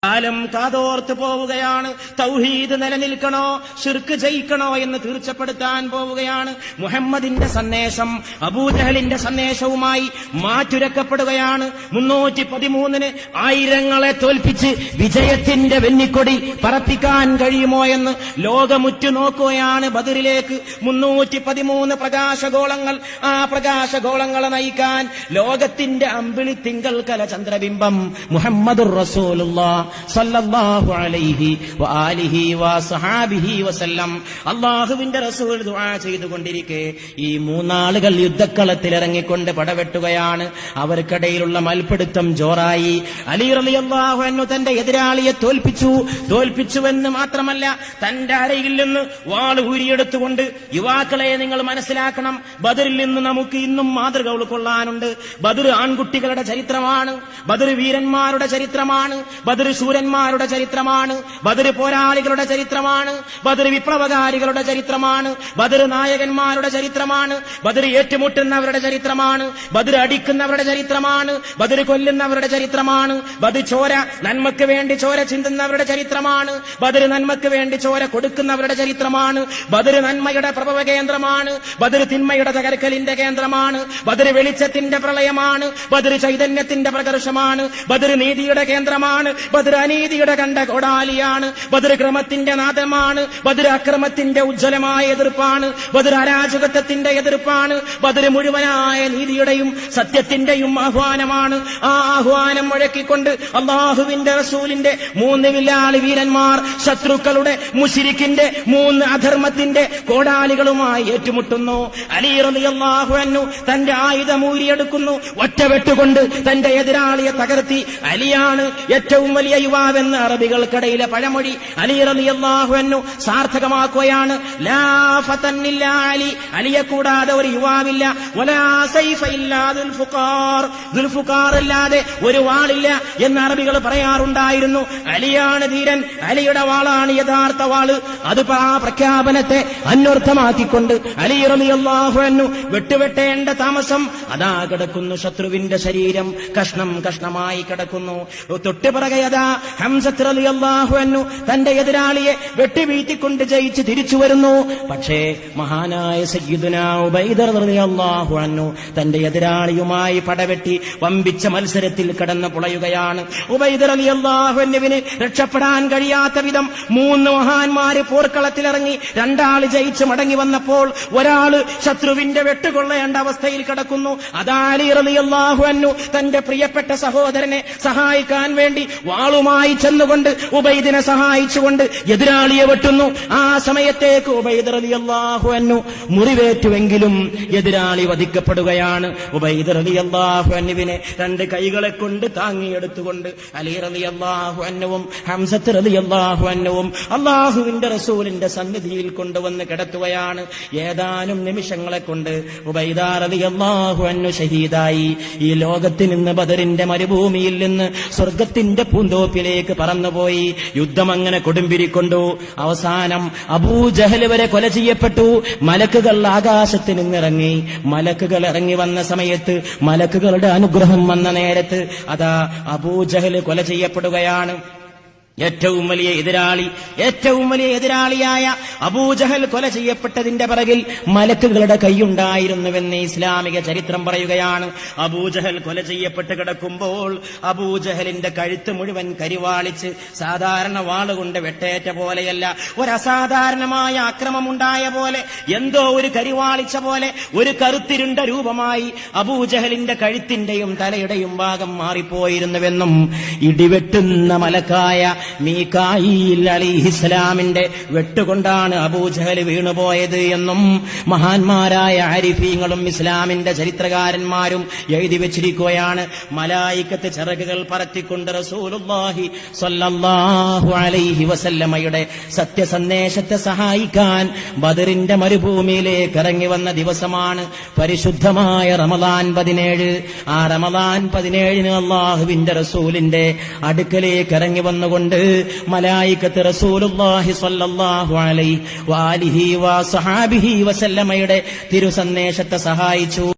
കാലം കാതോർത്ത് പോവുകയാണ്. തൗഹീദ് നിലനിൽക്കണോ ശിർക്ക് ജയിക്കണോ എന്ന് തീർച്ചപ്പെടുത്താൻ പോവുകയാണ്. മുഹമ്മദിന്റെ സന്ദേശം അബൂജഹലിന്റെ സന്ദേശവുമായി മാറ്റുരക്കപ്പെടുകയാണ്. 313 ആയിരങ്ങളെ തോൽപ്പിച്ച് വിജയത്തിന്റെ വെന്നിക്കൊടി പറപ്പിക്കാൻ കഴിയുമോ എന്ന് ലോകമുറ്റു നോക്കുകയാണ് ബദറിലേക്ക്. 313 പ്രകാശഗോളങ്ങൾ. ആ പ്രകാശഗോളങ്ങളെ നയിക്കാൻ ലോകത്തിന്റെ അമ്പിളി തിങ്കൽക്കല ചന്ദ്രബിംബം മുഹമ്മദുർ റസൂലുള്ളാഹ് സല്ലല്ലാഹു അലൈഹി വആലിഹി വസഹാബിഹി വസല്ലം. അല്ലാഹുവിന്റെ റസൂൽ ദുആ ചെയ്തുകൊണ്ടിരിക്കെ ഈ മൂന്നാളുകൾ യുദ്ധക്കളത്തിൽ ഇറങ്ങിക്കൊണ്ട് പടവെട്ടുകയാണ്. അവർക്കിടയിലുള്ള മൽപിടുത്തം ജോറായി. അലി റളിയല്ലാഹു അൻഹു തന്റെ എതിരാളിയെ തോൽപ്പിച്ചുവെന്ന് മാത്രമല്ല, തന്റെ അരയിൽ നിന്ന് വാൾ ഊരിയെടുത്തുകൊണ്ട്, യുവാക്കളെ നിങ്ങൾ മനസ്സിലാക്കണം, ബദറിൽ നിന്ന് നമുക്ക് ഇന്നും മാതൃക ഉൾക്കൊള്ളാനുണ്ട്. ബദർ ആൺകുട്ടികളുടെ ചരിത്രമാണ്, ബദർ വീരന്മാരുടെ ചരിത്രമാണ്, ബദർ ശൂരന്മാരുടെ ചരിത്രമാണ്, ബദർ പോരാളികളുടെ ചരിത്രമാണ്, ബദർ വിപ്ലവകാരികളുടെ ചരിത്രമാണ്, ബദർ നായകന്മാരുടെ ചരിത്രമാണ്, ബദർ ഏറ്റുമുട്ടുന്നവരുടെ ചരിത്രമാണ്, ബദർ അടിക്കുന്നവരുടെ ചരിത്രമാണ്, ബദർ കൊല്ലുന്നവരുടെ ചരിത്രമാണ്, ബദർ ചോര നന്മയ്ക്ക് വേണ്ടി ചോര ചിന്തുന്നവരുടെ ചരിത്രമാണ്, ബദർ നന്മയ്ക്ക് വേണ്ടി ചോര കൊടുക്കുന്നവരുടെ ചരിത്രമാണ്, ബദർ നന്മയുടെ പ്രഭവ കേന്ദ്രമാണ്, ബദർ തിന്മയുടെ തകർക്കലിന്റെ കേന്ദ്രമാണ്, ബദർ വെളിച്ചത്തിന്റെ പ്രളയമാണ്, ബദർ ചൈതന്യത്തിന്റെ പ്രകർഷമാണ്, ബദർ നീതിയുടെ കേന്ദ്രമാണ്, ബദർ അനീതിയുടെ കണ്ട കോടാലിയാണ്, ബദർ ക്രമത്തിന്റെ നാദമാണ്, ബദർ അക്രമത്തിന്റെ ഉജ്ജ്വലമായ എതിർപ്പാണ്, ബദർ അരാജകത്വത്തിന്റെ എതിർപ്പാണ്, ബദർ മുഴുവനായ നീതിയുടെയും സത്യത്തിന്റെയും ആഹ്വാനമാണ്. ആ ആഹ്വാനം മുഴക്കിക്കൊണ്ട് അല്ലാഹുവിന്റെ റസൂലിന്റെ 3 വില്ലാളി വീരന്മാർ ശത്രുക്കളുടെ മുശ്രിക്കിന്റെ 3 അധർമ്മത്തിന്റെ കോടാലികളുമായി ഏറ്റുമുട്ടുന്നു. അലി റളിയല്ലാഹു അൻഹു തന്റെ ആയുധം ഊരിയെടുക്കുന്നു. ഒറ്റവെട്ടുകൊണ്ട് തന്റെ എതിരാളിയെ തകർത്തി. അലിയാണ് ഏറ്റവും വലിയ യുവാവെന്ന് അറബികൾക്കിടയിലെ പഴമൊഴി അലി റളിയല്ലാഹു അൻഹു സാർത്ഥകമാക്കുകയാണ്. ലാ ഫതൻ ഇല്ലാ അലി, അലിയെ കൂടാതെ ഒരു യുവാവില്ല. വലാ സൈഫ ഇല്ലാ ദുൽഫുഖാർ അല്ലാതെ ഒരു വാളില്ല എന്ന് അറബികൾ പറയാറുണ്ടായിരുന്നു. അലിയാണ് ധീരൻ, അലിയുടെ വാളാണ് യഥാർത്ഥ വാള്. അത് ആ പ്രഖ്യാപനത്തെ അന്വർത്ഥമാക്കിക്കൊണ്ട് അലി റളിയല്ലാഹു അൻഹു വെട്ടുവെട്ടേണ്ട താമസം അതാ കിടക്കുന്നു. ശത്രുവിന്റെ ശരീരം കഷ്ണം കഷ്ണമായി കിടക്കുന്നു. തൊട്ടുപിറകെ അതാ ഹംസത്ത് റളിയല്ലാഹു അൻഹു തന്റെ എതിരാളിയെ വെട്ടിവീഴ്ത്തിക്കൊണ്ട് ജയിച്ച് തിരിച്ചു വരുന്നു. പക്ഷേ മഹാനായ സയ്യിദുനാ ഉബൈദ റളിയല്ലാഹു അൻഹു തന്റെ എതിരാളിയുമായി പടവെട്ടി വമ്പിച്ച മത്സരത്തിൽ കടന്നു പുളയുകയാണ്. ഉബൈദ റളിയല്ലാഹു അൻഹുവിന് രക്ഷപ്പെടാൻ കഴിയാത്ത വിധം 3 മഹാന്മാര് പോർക്കളത്തിലിറങ്ങി. 2 ആള് ജയിച്ച് മടങ്ങി വന്നപ്പോൾ ഒരാള് ശത്രുവിന്റെ വെട്ടുകൊള്ളേണ്ട അവസ്ഥയിൽ കിടക്കുന്നു. അതാ അലി റളിയല്ലാഹു അൻഹു തന്റെ പ്രിയപ്പെട്ട സഹോദരനെ സഹായിക്കാൻ വേണ്ടി വാളുമായി ചെന്നുകൊണ്ട് ഉബൈദിനെ സഹായിച്ചുകൊണ്ട് എതിരാളിയെ വെട്ടുന്നു. ആ സമയത്തേക്ക് ഉബൈദ റളിയല്ലാഹു അൻഹു മുറിവേറ്റുവെങ്കിലും എതിരാളി വധിക്കപ്പെടുകയാണ്. ഉബൈദ റളിയല്ലാഹു അൻഹുവിനെ 2 കൈകളെ കൊണ്ട് താങ്ങിയെടുത്തുകൊണ്ട് അലി റളിയല്ലാഹു അൻഹുവും ഹംസത്ത് റളിയല്ലാഹു അൻഹുവും അല്ലാഹുവിന്റെ റസൂലിന്റെ സന്നിധിയിൽ കൊണ്ടുവന്ന് കിടത്തുകയാണ്. ഏതാനും നിമിഷങ്ങളെ കൊണ്ട് ഉബൈദ റളിയല്ലാഹു അൻഹു ഷഹീദായി. ഈ ലോകത്തിൽ നിന്ന് ബദറിന്റെ മരുഭൂമിയിൽ നിന്ന് സ്വർഗത്തിന്റെ പൂന്തോപ്പിലേക്ക് പറന്നുപോയി. യുദ്ധം അങ്ങനെ കൊടുമ്പിരിക്കൊണ്ടു. അവസാനം അബൂജഹൽ വരെ കൊല ചെയ്യപ്പെട്ടു. മലക്കുകൾ ആകാശത്ത് നിന്നിറങ്ങി. മലക്കുകൾ ഇറങ്ങി വന്ന സമയത്ത്, മലക്കുകളുടെ അനുഗ്രഹം വന്ന നേരത്ത് അതാ അബൂജഹൽ കൊല ചെയ്യപ്പെടുകയാണ്. ഏറ്റവും വലിയ എതിരാളിയായ അബൂജഹൽ കൊല ചെയ്യപ്പെട്ടതിന്റെ പിറകിൽ മലക്കുകളുടെ കൈയുണ്ടായിരുന്നുവെന്ന് ഇസ്ലാമിക ചരിത്രം പറയുകയാണ്. അബൂജഹൽ കൊല ചെയ്യപ്പെട്ട് കിടക്കുമ്പോൾ അബൂജഹലിന്റെ കഴുത്ത് മുഴുവൻ കരിവാളിച്ച്, സാധാരണ വാളുകൊണ്ട് വെട്ടേറ്റ പോലെയല്ല, ഒരസാധാരണമായ അക്രമമുണ്ടായ പോലെ, എന്തോ ഒരു കരിവാളിച്ച പോലെ ഒരു കറുത്തിരുണ്ട രൂപമായി അബൂജഹലിന്റെ കഴുത്തിന്റെയും തലയുടെയും ഭാഗം മാറിപ്പോയിരുന്നുവെന്നും ഇടിവെട്ടുന്ന മലക്കായ മീകായിൽ അലൈഹിസ്സലാമിന്റെ വെട്ടുകൊണ്ടാണ് അബൂജഹൽ വീണുപോയത് എന്നും മഹാന്മാരായ ആരിഫീങ്ങളും ഇസ്ലാമിന്റെ ചരിത്രകാരന്മാരും എഴുതി വെച്ചിരിക്കുകയാണ്. മലായിക്കത്ത് ചിറകുകൾ പറത്തിക്കൊണ്ട് റസൂലുള്ളാഹി സ്വല്ലല്ലാഹു അലൈഹി വസല്ലമയുടെ സത്യസന്ദേശത്തെ സഹായിക്കാൻ ബദറിന്റെ മരുഭൂമിയിലേക്ക് ഇറങ്ങി വന്ന ദിവസമാണ് പരിശുദ്ധമായ റമദാൻ 17. ആ റമദാൻ 17 അല്ലാഹുവിന്റെ റസൂലിന്റെ അടുക്കലേക്ക് ഇറങ്ങി വന്നുകൊണ്ട് മലായികത്ത് റസൂലുള്ളാഹി സ്വല്ലല്ലാഹു അലൈഹി വആലിഹി വസഹാബിഹി വസല്ലമയുടെ തിരുസന്ദേശത്തെ സഹായിച്ചു.